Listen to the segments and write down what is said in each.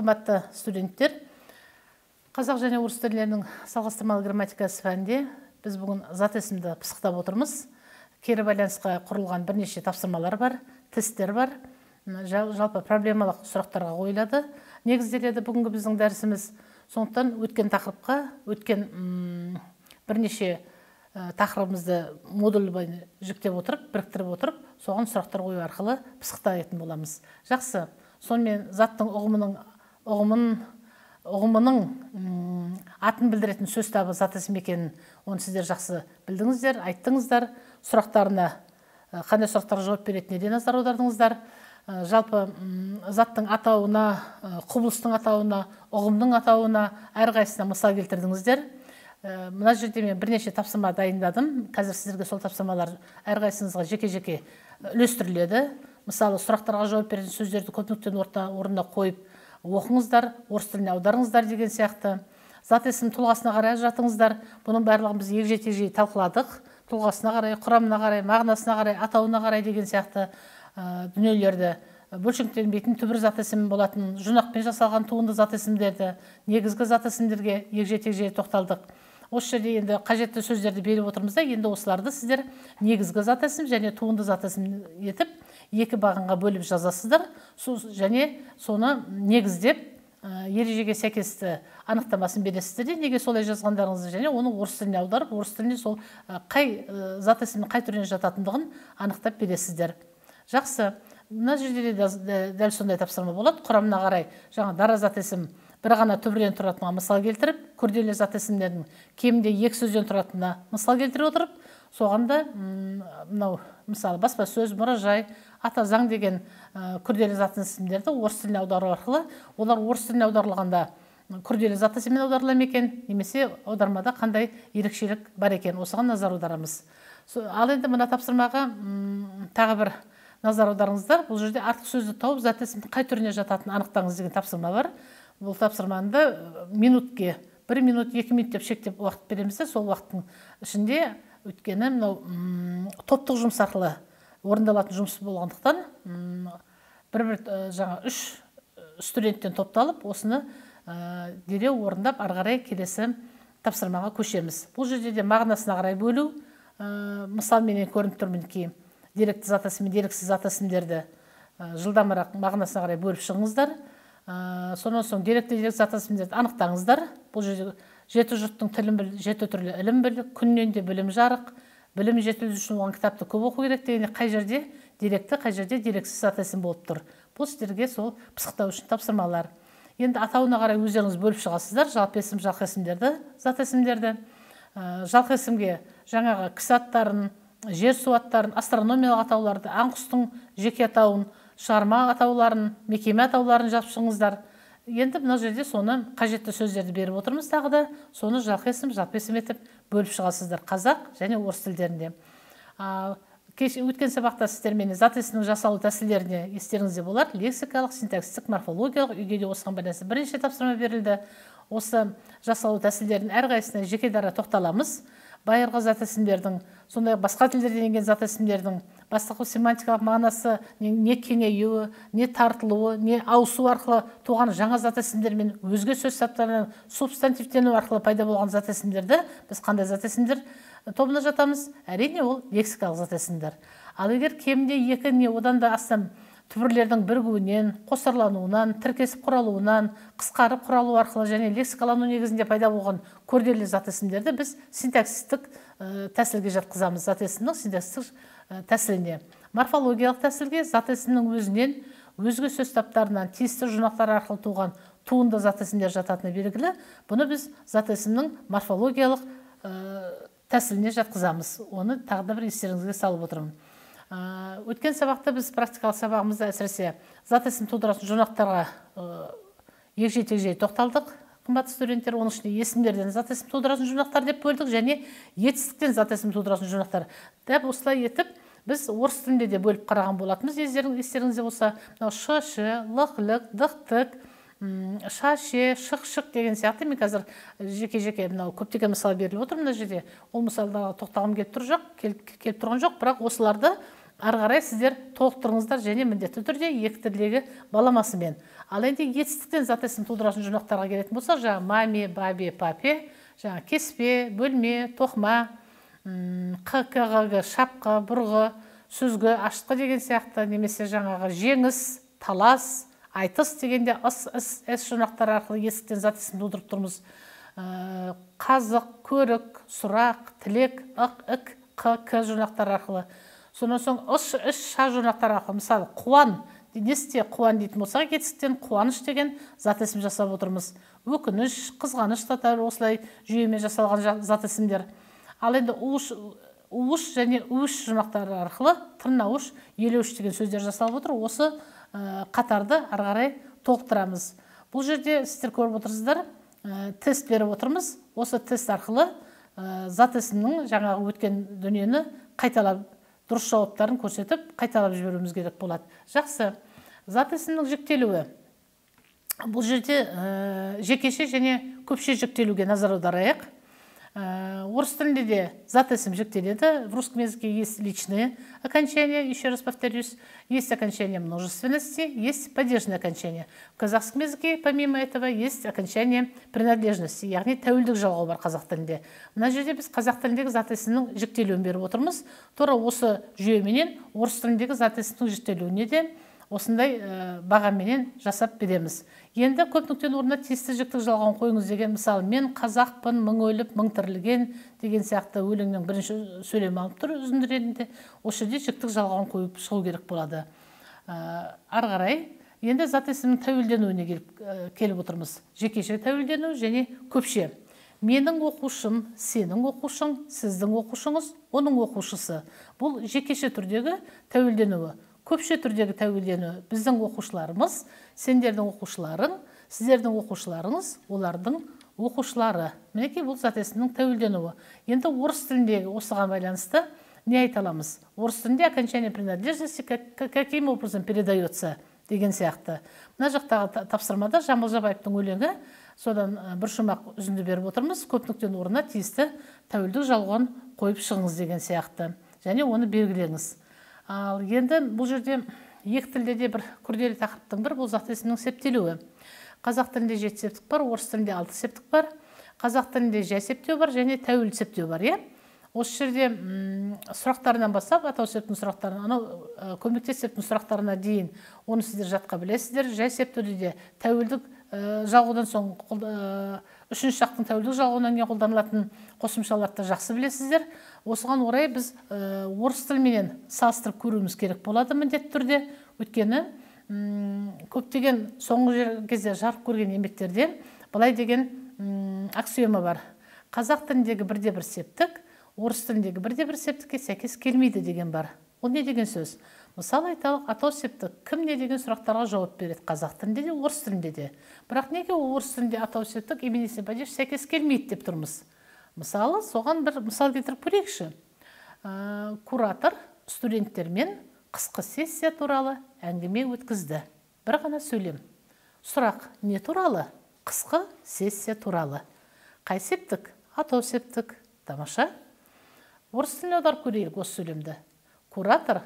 Қымбатты студенттер, қазақ және орыс тілдерінің салғастырмалы грамматикасы пәнінде біз бүгін зат есімді пысықтап отырмыз. Кері байланысқа құрылған бірнеше тапсырмалар бар, тесттер бар. Жалпы проблемалық сұрақтарға қойылады. Негізделеді бүгінгі біздің дәрісіміз. Сондықтан өткен тақырыпқа, өткен бірнеше тақырыбымызды модуль бойынша жүктеп отырып, біріктіріп отырып, соған сұрақтар қою арқылы пысықтайтын боламыз. Жақсы. Сонымен заттың ұғымының атын білдіретін сөз табы зат есім екенін оны сіздер жақсы білдіңіздер, айттыңыздар. Сұрақтарына қандай сұрақтарға жауап беретініне назар аудардыңыздар. Жалпы заттың атауына, құбылыстың атауына, ұғымның атауына әрқайсысына мысал келтірдіңіздер. Мына жерде мен бірнеше тапсырма дайындадым. Қазір сіздерге сол тапсырмалар әрқайсыңызға жеке-жеке үлестіріледі. Мысалы, сұрақтарға жауап беретін сөздерді көп нүктенің орнына қойып оқыңыздар, орыс тіліне аударыңыздар деген сияқты. Зат есім тұлғасына қарай ажыратыңыздар. Бұның барлығын біз егжей-тегжей талқыладық. Тұлғасына қарай, құрамына қарай, мағынасына қарай, атауына қарай деген сияқты дүниелерді бөлшектенбейтін түбір зат есім болатын жинақпен жасалған туынды зат есімдерді, негізгі зат есімдерге егжей-тегжей тоқталдық. Осы жерде енді қажетті сөздерді беріп отырмыз да, енді осыларды сіздер негізгі зат есім және туынды зат есім етіп, екі бағынға бөліп жазасыздар, және соны негіздеп, ережеге сәйкесті анықтамасын бересіздер де, неге солай жазғандарыңызды, және оны орыс тіліне аударып, орыс тіліне сол қай зат есімнің қай түріне жататындығын анықтап бересіздер. Жақсы. Мына жерде дәл сондай тапсырма болады. Құрамына қарай жаңа дара зат есім бір ғана түбірден тұратынға мысал келтіріп, күрделі зат есімдердің кемінде екі сөзден тұратынына мысал келтіріп отырып, соғанда мынау мысалы баспасөз, мұражай, ата заң деген күрделі зат есімдерді орыс тіліне аудару арқылы, олар орыс тіліне аударылғанда күрделі зат есіммен аударыла ма екен, немесе аудармада қандай ерекшелік бар екен, осыған назар аударамыз. Ал енді мына тапсырмаға тағы бір назар аударыңыздар. Бұл жерде артық сөзді тауып, зат есімнің қай түріне жататынын анықтаңыз деген тапсырма бар. Бұл тапсырманы минутке, 1 минут, 2 минут деп шектеп уақыт береміз де, сол уақыттың ішінде өткені мынау топтық жұмыс арқылы орындалатын жұмыс болғандықтан бір жаңа 3 студенттен топталып, осыны дереу орындап, ары қарай келесі тапсырмаға көшеміз. Бұл жерде де мағынасына қарай бөлу, мысалменен көрініп тұр мінекей. Деректі зат есім мен дерексіз зат есімдерді жылдамырақ мағынасына қарай бөліп шығыңыздар. Сонан соң деректі зат есімдерді анықтаңыздар. Бұл жерде жеті жұрттың тілін біл, жеті түрлі ілім біл, күннен де білім жарық, білім жетілдіру үшін оған кітапты көп оқу керек дегенде қай жерде деректі, қай жерде дерексіз зат есім болып тұр. Бұл сіздерге сол пысықтау үшін тапсырмалар. Енді атауына қарай өздеріңіз бөліп шығасыздар. Жалпы есім, жалқы есімдерді, зат есімдерді. Жалқы есімге жаңағы кісі аттарын, жер су аттарын, астрономиялық атауларды, аң-құстың жеке атауын, шығарма атауларын, мекеме атауларын жазып шығыңыздар. Енді мына жерде соны қажетті сөздерді беріп отырмыз, тағы да соны жалпы есім етіп бөліп шығасыздар қазақ және орыс тілдерінде. Өткен сабақта сіздермен зат есімнің жасалу тәсілдеріне естеріңізде болар. Лексикалық, синтаксистік, морфологиялық, үйге де осыған байланысты бірнеше тапсырма берілді. Осы жасалу тәсілдерінің әрқайсысына жеке дара тоқталамыз. Байырғы зат есімдердің, сондай басқа тілдерден енген зат есімдердің бастапқы семантикалық мағынасы не кеңеюі, не тартылуы, не ауысу арқылы туған жаңа зат есімдер мен өзге сөз саптарынан субстантивтену арқылы пайда болған зат есімдерді біз қандай зат есімдер тобына жатамыз? Әрине ол лексикалық зат есімдер. Ал егер кемінде екі не одан да астам түбірлердің бірігуінен, қосарлануынан, тіркесіп құралуынан, қысқарып құралу арқылы және лексикалану негізінде пайда болған күрделі зат есімдерді біз синтаксистік тәсілге жатқызамыз. Зат есімнің синтаксистік тәсіліне. Морфологиялық тәсілге зат есімнің өзінен, өзге сөз таптарынан, тиісті жинақтар арқылы туған туынды зат есімдер жататыны белгілі. Бұны біз зат есімнің морфологиялық тәсіліне жатқызамыз. Оны тағы да бір естеріңізге салып отырмын. Өткен сабақта біз практикалық сабағымызда әсіресе зат есім тудыратын жинақтарға егжей-тегжей тоқталдық. Қымбатты студенттер, оның ішінде есімдерден зат есім тудыратын жинақтар деп бөлдік және етістіктен зат есім тудыратын жинақтар. Дәп осылай етіп, біз орыс тілінде де бөліп қараған болатынбыз. Естеріңізде болса, ш-ш, лық-лық, дық-тық, ша-ше, шық-шық деген сияқты. Мен қазір жеке-жеке көптеген мысал беріліп отыр мына жерде. Ол мысалға тоқтағым келіп тұрған жоқ, бірақ осыларды ары қарай сіздер толықтырыңыздар және міндетті түрде екі тілдегі баламасымен. Ал енді етістіктен зат есім тудыратын жұрнақтарға келетін болсақ, жаңа маме, бабе, папе, жаңа кеспе, бөлме, тоқма, қы, шапқа, бұрғы, сөзгі, ашытқы деген сияқты, немесе жаңағы жеңіс, талас, айтыс дегенде ыс, іс жұрнақтар арқылы есіктен зат есім тудырып тұрмыз. Қазық, көрік, сұрақ, тілек, ық, к жұрнақтар арқылы. Сонан соң іш, ша жұрнақтар арқылы. Мысалы, қуан, несте қуан дейтін болсақ, етістіктен қуаныш деген зат есім жасап отырмыз. Өкініш, қызғаныш та осылай жүйемен жасалған зат есімдер. Ал енді уыш және үш жұрнақтары арқылы тырнауыш, елеуіш деген сөздер жасалып отыр. Осы қатарды ары қарай толықтырамыз. Бұл жерде сіздер көріп отырсыздар, тест беріп отырмыз. Осы тест арқылы зат есімнің жаңағы өткен дүниені қайталап, дұрыс жауаптарын көрсетіп, қайталап жіберуіміз керек болады. Жақсы. Зат есімнің жіктелуі. Бұл жерде жекеше және көпше жіктелуге назар аударайық. Орыс тілінде де зат есім жіктеледі. В русском языке есть личные окончания, еще раз повторюсь, есть окончание множественности, есть падежные окончания. В казахском языке, помимо этого, есть окончание принадлежности, яғни тәуелдік жалғау бар қазақ тілінде. Мына жерде біз қазақ тіліндегі зат есімнің жіктелуін беріп отырмыз. Тура осы жүйеменен орыс тіліндегі зат есімнің жіктелуіне де осындай бағаменен жасап береміз. Енді көп нүктенің орнына тиісті жіктік жалғауын қойыңыз деген, мысалы, мен қазақпын, мың өліп, мың тірілген деген сияқты өлеңнің бірінші сөйлемі алып тұр үзінді ретінде. Осы жерде жіктік жалғауын қойып шығу керек болады. Ары қарай, енді зат есімнің тәуелденуіне келіп отырмыз. Жекеше тәуелдену және көпше. Менің оқушым, сенің оқушың, сіздің оқушыңыз, оның оқушысы. Бұл жекеше түрдегі тәуелденуі. Көпше түрдегі тәуелдену біздің оқушыларымыз, сендердің оқушыларың, сіздердің оқушыларыңыз, олардың оқушылары. Мінекей бұл зат есімнің тәуелденуі. Енді орыс тіліндегі осыған байланысты не айта аламыз? Орыс тілінде окончание принадлежности каким образом передается деген сияқты. Мына жақтағы тапсырмада Жамбыл Жабаевтың өлеңі, содан бір шумақ үзінді беріп отырмыз. Көп нүктенің орнына тиісті тәуелдік жалғауын қойып шығыңыз деген сияқты. Және оны белгілеңіз. Ал енді бұл жерде екі тілде де бір күрделі тақырыптың бір, бұл зат есімнің септелуі. Қазақ тілінде 7 септік бар, орыс тілінде 6 септік бар. Қазақ тілінде жай септеу бар және тәуелді септеу бар, иә? Осы жерде сұрақтарынан бастап, атау септің сұрақтарынан, анау көмектес септің сұрақтарына дейін оны сіздер жатқа білесіздер. Жай септеуде де тәуелдік жалғаудан соң үшінші жақтың тәуелдік жалғауынан кейін қолданылатын қосымшаларды жақсы білесіздер. Осыған орай біз орыс тіліменен салыстырып көруіміз керек болады міндетті түрде. Өйткені көптеген соңғы кезде жарық көрген еңбектерде былай деген аксиома бар. Қазақ тіліндегі бірде бір септік орыс тіліндегі бірде бір септікке сәйкес келмейді деген бар. Ол не деген сөз? Мысалы айталық, атау септік кім не деген сұрақтарға жауап береді қазақ тілінде де, орыс тілінде де. Бірақ неге орыс тілінде атау септік именесіне падеж сәйкес келмейді деп тұрмыз? Мысалы, соған бір мысал келтіріп көрейікші. Куратор студенттермен қысқы сессия туралы әңгіме өткізді. Бір ғана сөйлем. Сұрақ не туралы? Қысқы сессия туралы. Қай септік? Атау септік. Тамаша. Орыс тіліне аударып көрейік осы сөйлемді. Куратор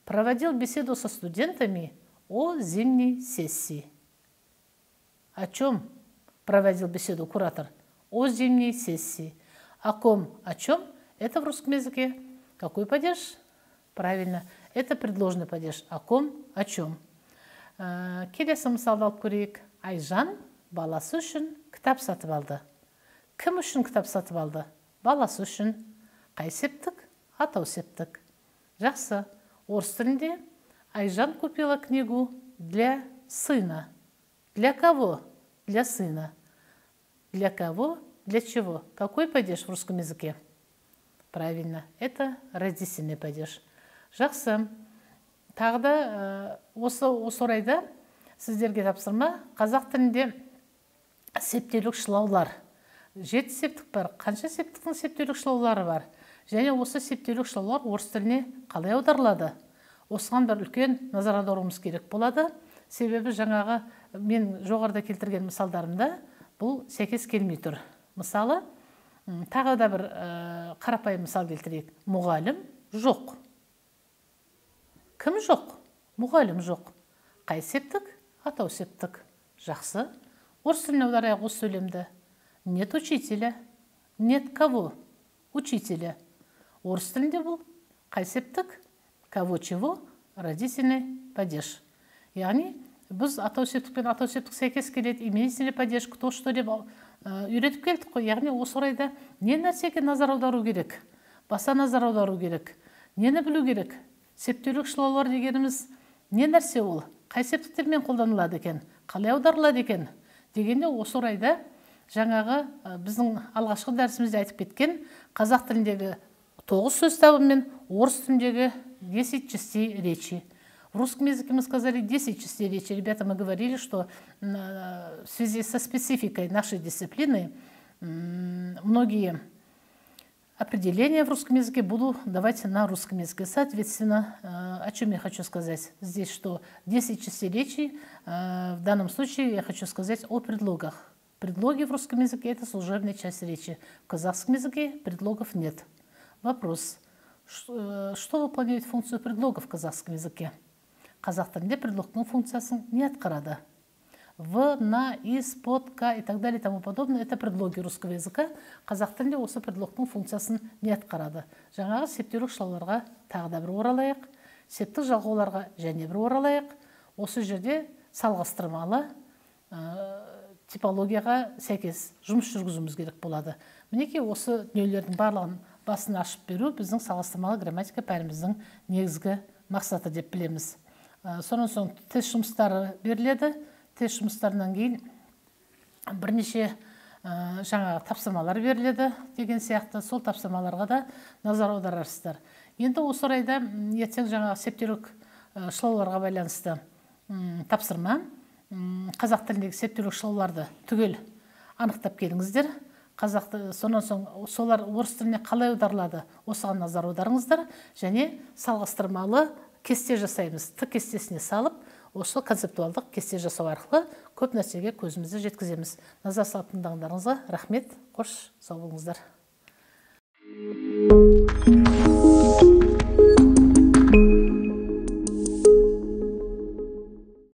проводил беседу со студентами о зимней сессии. О чем проводил беседу куратор? О зимней сессии. О ком? О чем? Это в русском языке. Какой падеж? Правильно. Это предложный падеж. О ком? О чем? Келесі мысалды алып көрейік. Айжан баласы үшін кітап сатып алды. Кім үшін кітап сатып алды? Баласы үшін. Қай септік? Атау септік. Жақсы. Орыс тілінде Айжан купила книгу для сына. Для кого? Для сына. Для кого? Для чего? Какой падеж в русском языке? Правильно. Это родительный падеж. Жақсы. Тағы да осы орайда сіздерге тапсырма. Қазақ тілінде септелік шылаулар. 7 септік бар. Қанша септіктің септелік шылаулары бар? Және осы септелік шылаулар орыс тіліне қалай аударылады? Осыған бір үлкен назар аударуымыз керек болады. Себебі жаңағы мен жоғарыда келтірген мысалдарымда бұл сәйкес келмей тұр. Мысалы, тағы да бір қарапайым мысал келтірейік. Мұғалім жоқ. Кім жоқ? Мұғалім жоқ. Қай септік? Атау септік. Жақсы. Орыс тіліне аударайық осы сөйлемді. Нет учителя. Нет кого? Учителя. Орыс тілінде бұл қай септік? Кого чего? Родительный падеж. Яғни біз атау септік пен атау септік сәйкес келеді. Именительный падеж, кто что деп үйретіп келдік қой. Яғни осы орайда не нәрсеге назар аудару керек? Баса назар аудару керек. Нені білу керек? Септеулік шылаулар дегеніміз не нәрсе ол? Қай септіктермен қолданылады екен? Қалай аударылады екен? Дегенде осы орайда жаңағы біздің алғашқы дәрісімізде айтып кеткен қазақ тіліндегі 9 сөз табы мен орыс тіліндегі 10 частей речи. В русском языке мы сказали 10 частей речи. Ребята, мы говорили, что в связи со спецификой нашей дисциплины многие определения в русском языке буду давать на русском языке. Соответственно, о чем я хочу сказать здесь, что 10 частей речи, в данном случае я хочу сказать о предлогах. Предлоги в русском языке – это служебная часть речи. В казахском языке предлогов нет. Вопрос. Что выполняет функцию предлога в казахском языке? Қазақ тілінде предлогтың функциясын не атқарады? В, на, из, под, ка и так далее и тому подобное – это предлоги русского языка. Қазақ тілінде осы предлогтың функциясын не атқарады? Жаңағы септеулік шылауларға тағы да бір оралайық. Септік жалғауларға және бір оралайық. Осы жерде салғастырмалы типологияға сәйкес жұмыс жүргізуіміз керек болады. Мінекей осы дүниелердің барлығын басын ашып беру біздің салғастырмалы грамматика пәніміздің негізгі мақсаты деп білеміз. Сонан соң тест жұмыстары беріледі. Тест жұмыстарынан кейін бірнеше жаңағы тапсырмалар беріледі деген сияқты. Сол тапсырмаларға да назар аударарсыздар. Енді осы орайда ертең жаңағы септеулік шылауларға байланысты тапсырма. Қазақ тіліндегі септеулік шылауларды түгел анықтап келіңіздер. Сонан соң солар орыс тіліне қалай аударылады, осыған назар аударыңыздар. Және салғастырмалы кесте жасаймыз. Т кестесіне салып, осы концептуалдық кесте жасау арқылы көп нәрсеге көзімізді жеткіземіз. Назар салып тыңдағандарыңызға рахмет. Қош сау болыңыздар.